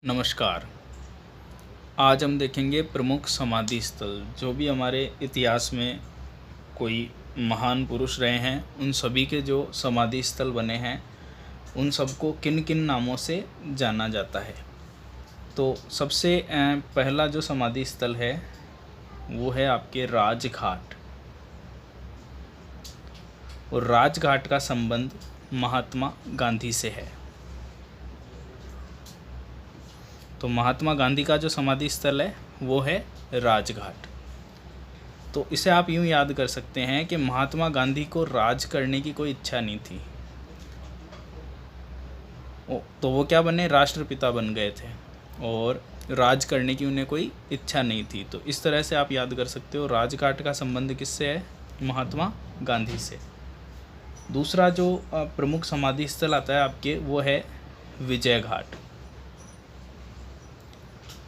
नमस्कार। आज हम देखेंगे प्रमुख समाधि स्थल। जो भी हमारे इतिहास में कोई महान पुरुष रहे हैं, उन सभी के जो समाधि स्थल बने हैं, उन सबको किन किन नामों से जाना जाता है। तो सबसे पहला जो समाधि स्थल है वो है आपके राजघाट। और राजघाट का संबंध महात्मा गांधी से है। तो महात्मा गांधी का जो समाधि स्थल है वो है राजघाट। तो इसे आप यूँ याद कर सकते हैं कि महात्मा गांधी को राज करने की कोई इच्छा नहीं थी। तो वो क्या बने, राष्ट्रपिता बन गए थे और राज करने की उन्हें कोई इच्छा नहीं थी। तो इस तरह से आप याद कर सकते हो राजघाट का संबंध किससे है, महात्मा गांधी से। दूसरा जो प्रमुख समाधि स्थल आता है आपके वो है विजय घाट।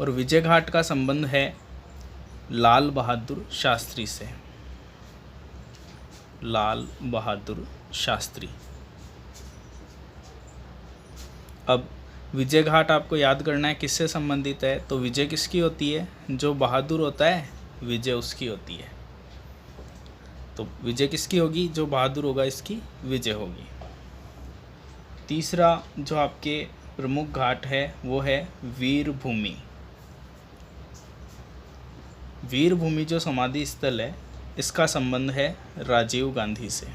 और विजय घाट का संबंध है लाल बहादुर शास्त्री से। लाल बहादुर शास्त्री। अब विजय घाट आपको याद करना है किससे संबंधित है। तो विजय किसकी होती है, जो बहादुर होता है विजय उसकी होती है। तो विजय किसकी होगी, जो बहादुर होगा इसकी विजय होगी। तीसरा जो आपके प्रमुख घाट है वो है वीरभूमि। वीरभूमि जो समाधि स्थल है इसका संबंध है राजीव गांधी से।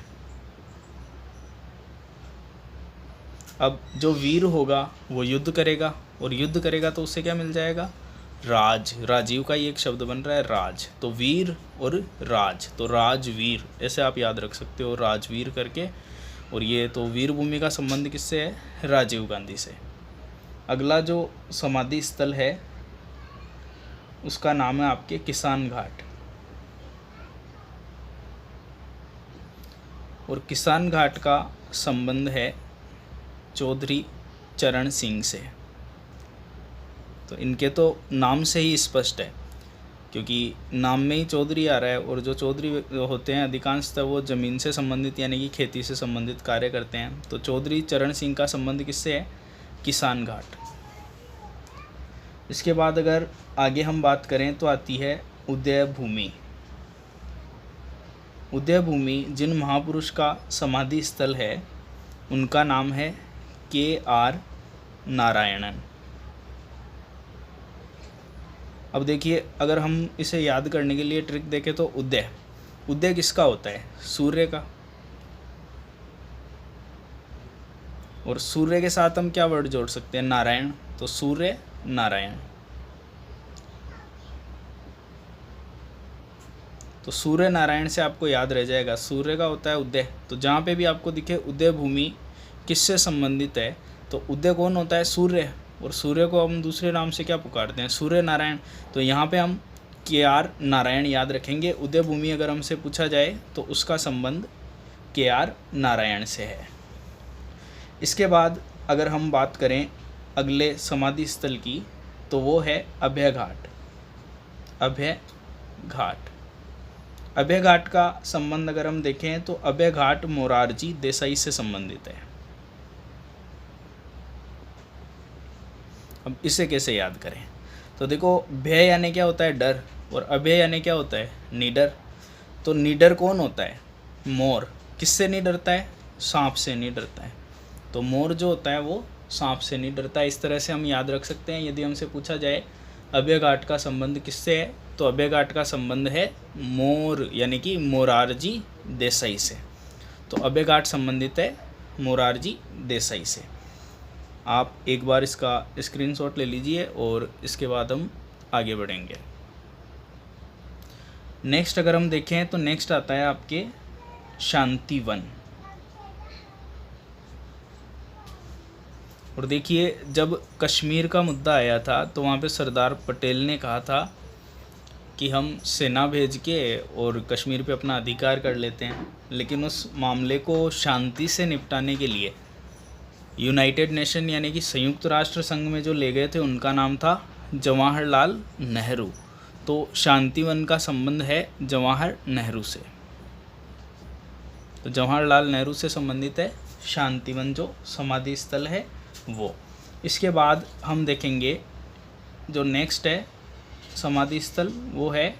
अब जो वीर होगा वो युद्ध करेगा, और युद्ध करेगा तो उससे क्या मिल जाएगा, राज। राजीव का ही एक शब्द बन रहा है राज। तो वीर और राज, तो राजवीर ऐसे आप याद रख सकते हो, राजवीर करके। और ये तो वीरभूमि का संबंध किससे है, राजीव गांधी से। अगला जो समाधि स्थल है उसका नाम है आपके किसान घाट। और किसान घाट का संबंध है चौधरी चरण सिंह से। तो इनके तो नाम से ही स्पष्ट है, क्योंकि नाम में ही चौधरी आ रहा है। और जो चौधरी होते हैं अधिकांशतः वो ज़मीन से संबंधित यानी कि खेती से संबंधित कार्य करते हैं। तो चौधरी चरण सिंह का संबंध किससे है, किसान घाट। इसके बाद अगर आगे हम बात करें तो आती है उदय भूमि। उदय भूमि जिन महापुरुष का समाधि स्थल है उनका नाम है KR नारायणन। अब देखिए, अगर हम इसे याद करने के लिए ट्रिक देखें तो उदय, उदय किसका होता है, सूर्य का। और सूर्य के साथ हम क्या वर्ड जोड़ सकते हैं, नारायण। तो सूर्य नारायण। तो सूर्य नारायण से आपको याद रह जाएगा, सूर्य का होता है उदय। तो जहाँ पे भी आपको दिखे उदय भूमि किससे संबंधित है, तो उदय कौन होता है, सूर्य। और सूर्य को हम दूसरे नाम से क्या पुकारते हैं, सूर्य नारायण। तो यहाँ पे हम KR नारायण याद रखेंगे। उदय भूमि अगर हमसे पूछा जाए तो उसका संबंध KR नारायण से है। इसके बाद अगर हम बात करें अगले समाधि स्थल की तो वो है अभय घाट। अभय घाट। अभय घाट का संबंध अगर हम देखें तो अभय घाट मोरारजी देसाई से संबंधित है। अब इसे कैसे याद करें, तो देखो भय यानी क्या होता है, डर। और अभय यानी क्या होता है, निडर। तो निडर कौन होता है, मोर। किससे नहीं डरता है, सांप से नहीं डरता है। तो मोर जो होता है वो सांप से नहीं डरता है। इस तरह से हम याद रख सकते हैं। यदि हमसे पूछा जाए अभय घाट का संबंध किससे है, तो अभय घाट का संबंध है मोर यानी कि मोरारजी देसाई से। तो अभय घाट संबंधित है मोरारजी देसाई से। आप एक बार इसका स्क्रीनशॉट ले लीजिए और इसके बाद हम आगे बढ़ेंगे। नेक्स्ट अगर हम देखें तो नेक्स्ट आता है आपके शांतिवन। और देखिए, जब कश्मीर का मुद्दा आया था तो वहाँ पे सरदार पटेल ने कहा था कि हम सेना भेज के और कश्मीर पे अपना अधिकार कर लेते हैं। लेकिन उस मामले को शांति से निपटाने के लिए यूनाइटेड नेशन यानी कि संयुक्त राष्ट्र संघ में जो ले गए थे उनका नाम था जवाहरलाल नेहरू। तो शांतिवन का संबंध है जवाहर नेहरू से। तो जवाहरलाल नेहरू से संबंधित है शांतिवन जो समाधि स्थल है वो। इसके बाद हम देखेंगे जो नेक्स्ट है समाधि स्थल, वो है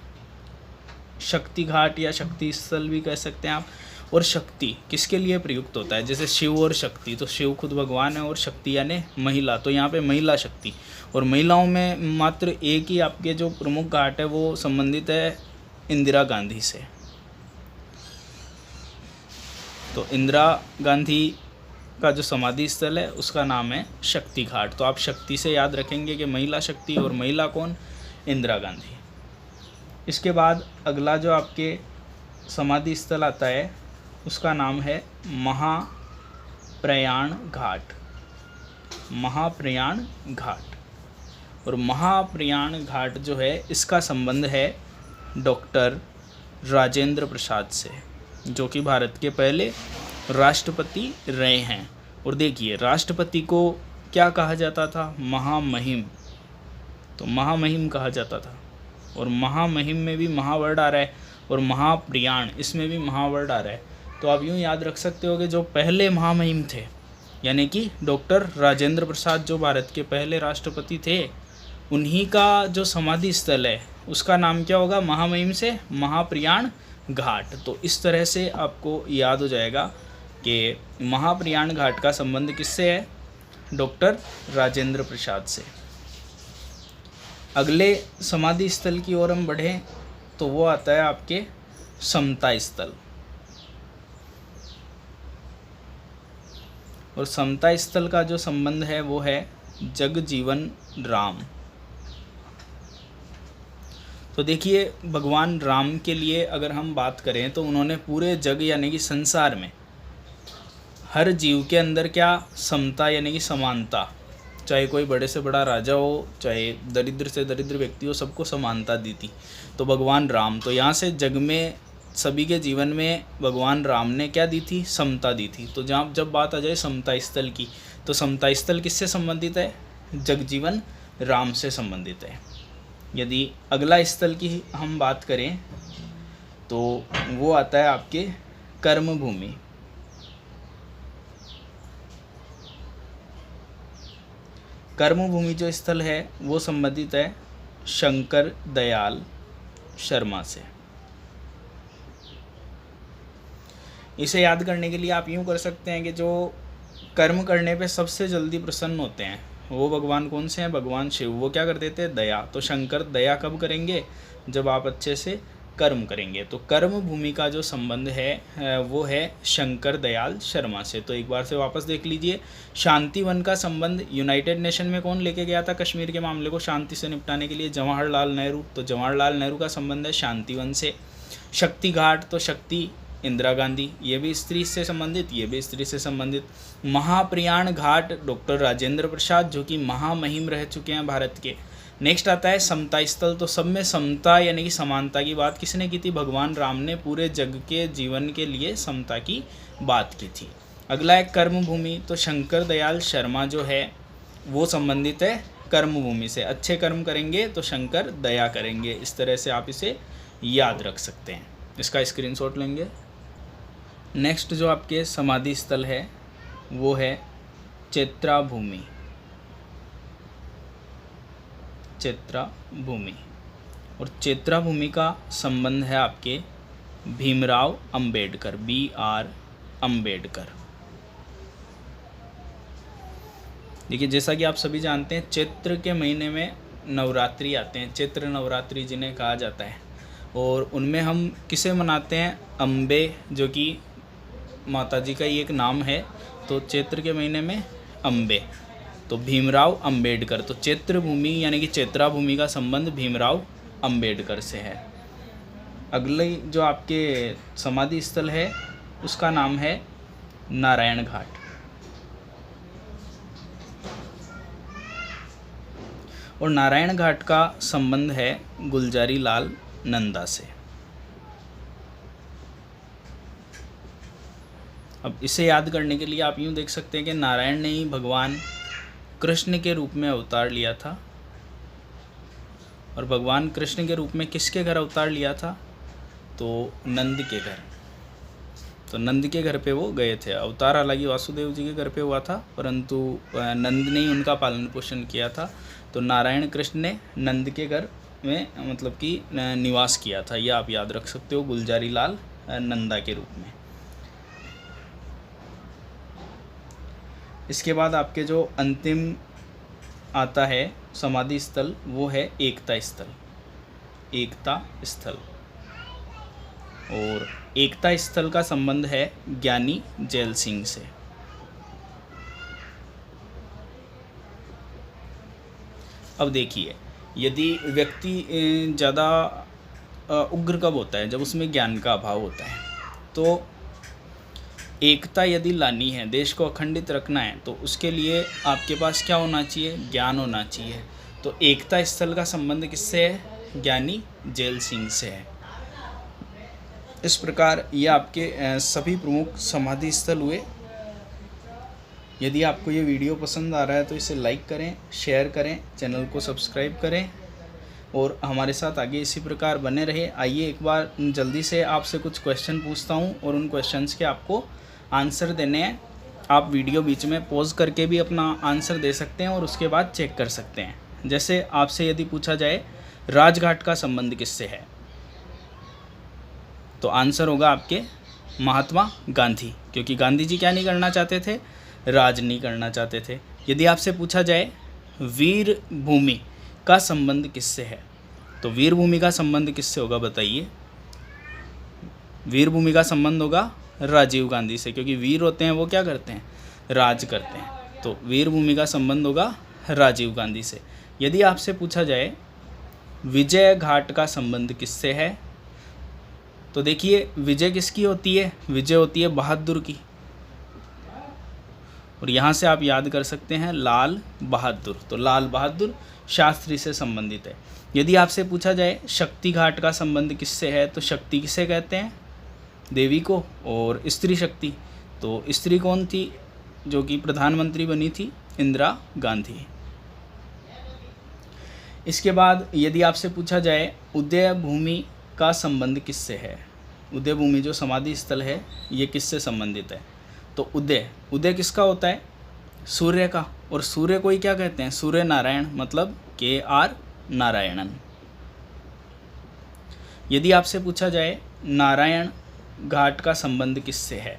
शक्ति घाट या शक्ति स्थल भी कह सकते हैं आप। और शक्ति किसके लिए प्रयुक्त होता है, जैसे शिव और शक्ति, तो शिव खुद भगवान है और शक्ति यानी महिला, तो यहाँ पे महिला शक्ति। और महिलाओं में मात्र एक ही आपके जो प्रमुख घाट है वो संबंधित है इंदिरा गांधी से। तो इंदिरा गांधी का जो समाधि स्थल है उसका नाम है शक्ति घाट। तो आप शक्ति से याद रखेंगे कि महिला शक्ति, और महिला कौन, इंदिरा गांधी। इसके बाद अगला जो आपके समाधि स्थल आता है उसका नाम है महाप्रयाण घाट। महाप्रयाण घाट, और महाप्रयाण घाट जो है इसका संबंध है डॉक्टर राजेंद्र प्रसाद से, जो कि भारत के पहले राष्ट्रपति रहे हैं। और देखिए राष्ट्रपति को क्या कहा जाता था, महामहिम, तो महामहिम कहा जाता था। और महामहिम में भी महावर्ड आ रहा है, और महाप्रयाण इसमें भी महावर्ड आ रहा है। तो आप यूँ याद रख सकते हो कि जो पहले महामहिम थे यानी कि डॉक्टर राजेंद्र प्रसाद जो भारत के पहले राष्ट्रपति थे, उन्हीं का जो समाधि स्थल है उसका नाम क्या होगा, महामहिम से महाप्रयाण घाट। तो इस तरह से आपको याद हो जाएगा कि महाप्रयाण घाट का संबंध किससे है, डॉक्टर राजेंद्र प्रसाद से। अगले समाधि स्थल की ओर हम बढ़ें तो वो आता है आपके समता स्थल। और समता स्थल का जो संबंध है वो है जगजीवन राम। तो देखिए भगवान राम के लिए अगर हम बात करें तो उन्होंने पूरे जग यानी कि संसार में हर जीव के अंदर क्या, समता यानी कि समानता, चाहे कोई बड़े से बड़ा राजा हो, चाहे दरिद्र से दरिद्र व्यक्ति हो, सबको समानता दी थी। तो भगवान राम, तो यहाँ से जग में सभी के जीवन में भगवान राम ने क्या दी थी, समता दी थी। तो जब बात आ जाए समता स्थल की, तो समता स्थल किससे संबंधित है, जगजीवन राम से संबंधित है। यदि अगला स्थल की हम बात करें तो वो आता है आपके कर्म भूमि। कर्म भूमि जो स्थल है वो संबंधित है शंकर दयाल शर्मा से। इसे याद करने के लिए आप यूँ कर सकते हैं कि जो कर्म करने पे सबसे जल्दी प्रसन्न होते हैं वो भगवान कौन से हैं, भगवान शिव। वो क्या कर देते हैं, दया। तो शंकर दया कब करेंगे, जब आप अच्छे से कर्म करेंगे। तो कर्म भूमि का जो संबंध है वो है शंकर दयाल शर्मा से। तो एक बार से वापस देख लीजिए, शांति वन का संबंध यूनाइटेड नेशन में कौन लेके गया था कश्मीर के मामले को शांति से निपटाने के लिए, जवाहरलाल नेहरू। तो जवाहरलाल नेहरू का संबंध है शांति वन से। शक्ति घाट, तो शक्ति इंदिरा गांधी, ये भी स्त्री से संबंधित, ये भी स्त्री से संबंधित। महाप्रयाण घाट डॉक्टर राजेंद्र प्रसाद जो कि महामहिम रह चुके हैं भारत के। नेक्स्ट आता है समता स्थल। तो सब में समता यानी कि समानता की बात किसने की थी, भगवान राम ने पूरे जग के जीवन के लिए समता की बात की थी। अगला है कर्म भूमि। तो शंकर दयाल शर्मा जो है वो संबंधित है कर्म भूमि से। अच्छे कर्म करेंगे तो शंकर दया करेंगे। इस तरह से आप इसे याद रख सकते हैं, इसका स्क्रीनशॉट लेंगे। नेक्स्ट जो आपके समाधि स्थल है वो है चैत्रा भूमि। चैत्रा भूमि, और चैत्रा भूमि का संबंध है आपके भीमराव अंबेडकर, BR अंबेडकर। देखिए जैसा कि आप सभी जानते हैं चैत्र के महीने में नवरात्रि आते हैं, चैत्र नवरात्रि जिन्हें कहा जाता है। और उनमें हम किसे मनाते हैं, अम्बे जो कि माता जी का ही एक नाम है। तो चैत्र के महीने में अम्बे, तो भीमराव अंबेडकर। तो चैत्र भूमि यानी कि चैत्रा भूमि का संबंध भीमराव अंबेडकर से है। अगले जो आपके समाधि स्थल है उसका नाम है नारायण घाट। और नारायण घाट का संबंध है गुलजारी लाल नंदा से। अब इसे याद करने के लिए आप यूँ देख सकते हैं कि नारायण ने ही भगवान कृष्ण के रूप में अवतार लिया था। और भगवान कृष्ण के रूप में किसके घर अवतार लिया था, तो नंद के घर। तो नंद के घर पे वो गए थे। अवतार हालांकि वासुदेव जी के घर पे हुआ था, परंतु नंद ने ही उनका पालन पोषण किया था। तो नारायण कृष्ण ने नंद के घर में मतलब कि निवास किया था, यह आप याद रख सकते हो गुलजारी लाल नंदा के रूप में। इसके बाद आपके जो अंतिम आता है समाधि स्थल, वो है एकता स्थल। एकता स्थल, और एकता स्थल का संबंध है ज्ञानी जैल सिंह से। अब देखिए, यदि व्यक्ति ज़्यादा उग्र कब होता है? जब उसमें ज्ञान का अभाव होता है। तो एकता यदि लानी है, देश को अखंडित रखना है, तो उसके लिए आपके पास क्या होना चाहिए? ज्ञान होना चाहिए। तो एकता स्थल का संबंध किससे है? ज्ञानी जैल सिंह से है। इस प्रकार ये आपके सभी प्रमुख समाधि स्थल हुए। यदि आपको ये वीडियो पसंद आ रहा है तो इसे लाइक करें, शेयर करें, चैनल को सब्सक्राइब करें और हमारे साथ आगे इसी प्रकार बने रहे। आइए एक बार जल्दी से आपसे कुछ क्वेश्चन पूछता हूँ और उन क्वेश्चंस के आपको आंसर देने हैं। आप वीडियो बीच में पॉज करके भी अपना आंसर दे सकते हैं और उसके बाद चेक कर सकते हैं। जैसे आपसे यदि पूछा जाए राजघाट का संबंध किससे है, तो आंसर होगा आपके महात्मा गांधी, क्योंकि गांधी जी क्या नहीं करना चाहते थे? राज नहीं करना चाहते थे। यदि आपसे पूछा जाए वीर भूमि का संबंध किससे है, तो वीर भूमि का संबंध किससे होगा बताइए? वीर भूमि का संबंध होगा राजीव गांधी से, क्योंकि वीर होते हैं वो क्या करते हैं? राज करते हैं। तो वीर भूमि का संबंध होगा राजीव गांधी से। यदि आपसे पूछा जाए विजय घाट का संबंध किससे है, तो देखिए विजय किसकी होती है? विजय होती है बहादुर की, और यहाँ से आप याद कर सकते हैं लाल बहादुर। तो लाल बहादुर शास्त्री से संबंधित है। यदि आपसे पूछा जाए शक्ति घाट का संबंध किससे है, तो शक्ति किसे कहते हैं? देवी को। और स्त्री शक्ति, तो स्त्री कौन थी जो कि प्रधानमंत्री बनी थी? इंदिरा गांधी। इसके बाद यदि आपसे पूछा जाए उदय भूमि का संबंध किससे है, उदय भूमि जो समाधि स्थल है ये किससे संबंधित है, तो उदय किसका होता है? सूर्य का। और सूर्य को ही क्या कहते हैं? सूर्य नारायण, मतलब KR नारायणन। यदि आपसे पूछा जाए नारायण घाट का संबंध किससे है,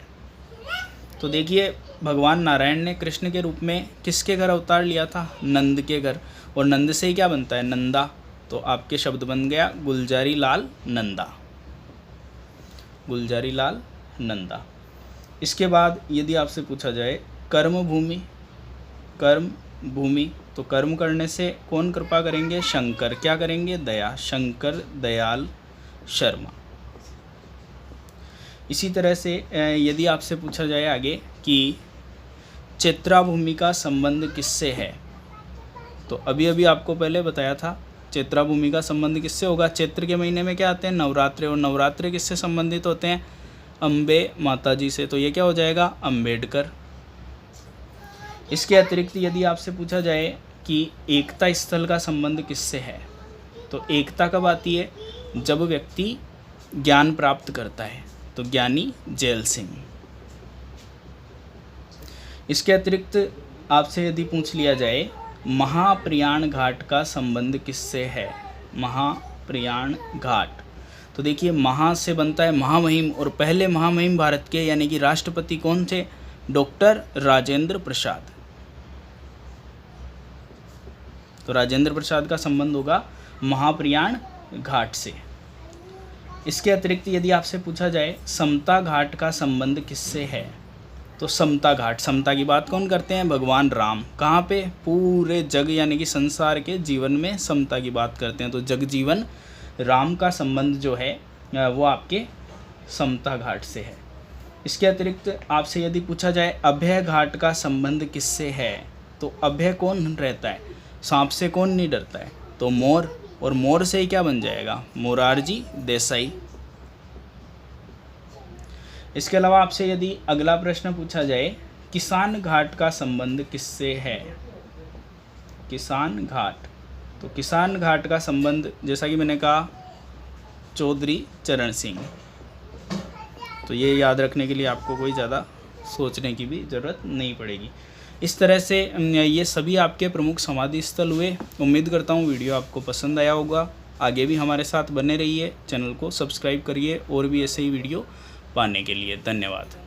तो देखिए भगवान नारायण ने कृष्ण के रूप में किसके घर अवतार लिया था? नंद के घर। और नंद से ही क्या बनता है? नंदा। तो आपके शब्द बन गया गुलजारी लाल नंदा, गुलजारी लाल नंदा। इसके बाद यदि आपसे पूछा जाए कर्म भूमि, तो कर्म करने से कौन कृपा करेंगे? शंकर। क्या करेंगे? दया। शंकर दयाल शर्मा। इसी तरह से यदि आपसे पूछा जाए आगे कि चैत्रा भूमि का संबंध किससे है, तो अभी अभी आपको पहले बताया था चैत्रा भूमि का संबंध किससे होगा? चैत्र के महीने में क्या आते हैं? नवरात्रे। और नवरात्रे किससे संबंधित होते हैं? अम्बे माता जी से। तो ये क्या हो जाएगा? अम्बेडकर। इसके अतिरिक्त यदि आपसे पूछा जाए कि एकता स्थल का संबंध किससे है, तो एकता कब आती है? जब व्यक्ति ज्ञान प्राप्त करता है, तो ज्ञानी जैल सिंह। इसके अतिरिक्त आपसे यदि पूछ लिया जाए महाप्रयाण घाट का संबंध किससे है, महाप्रयाण घाट, तो देखिए महा से बनता है महामहिम, और पहले महामहिम भारत के यानी कि राष्ट्रपति कौन थे? डॉक्टर राजेंद्र प्रसाद। तो राजेंद्र प्रसाद का संबंध होगा महाप्रयाण घाट से। इसके अतिरिक्त यदि आपसे पूछा जाए समता घाट का संबंध किससे है, तो समता घाट, समता की बात कौन करते हैं? भगवान राम। कहाँ पे? पूरे जग यानी कि संसार के जीवन में समता की बात करते हैं। तो जग जीवन राम का संबंध जो है वो आपके समता घाट से है। इसके अतिरिक्त आपसे यदि पूछा जाए अभय घाट का संबंध किससे है, तो अभय कौन रहता है? सांप से कौन नहीं डरता है? तो मोर। और मोर से ही क्या बन जाएगा? मोरारजी देसाई। इसके अलावा आपसे यदि अगला प्रश्न पूछा जाए किसान घाट का संबंध किससे है, किसान घाट, तो किसान घाट का संबंध जैसा कि मैंने कहा चौधरी चरण सिंह। तो तो ये याद रखने के लिए आपको कोई ज़्यादा सोचने की भी ज़रूरत नहीं पड़ेगी। इस तरह से ये सभी आपके प्रमुख समाधि स्थल हुए। उम्मीद करता हूँ वीडियो आपको पसंद आया होगा। आगे भी हमारे साथ बने रहिए, चैनल को सब्सक्राइब करिए और भी ऐसे ही वीडियो पाने के लिए। धन्यवाद।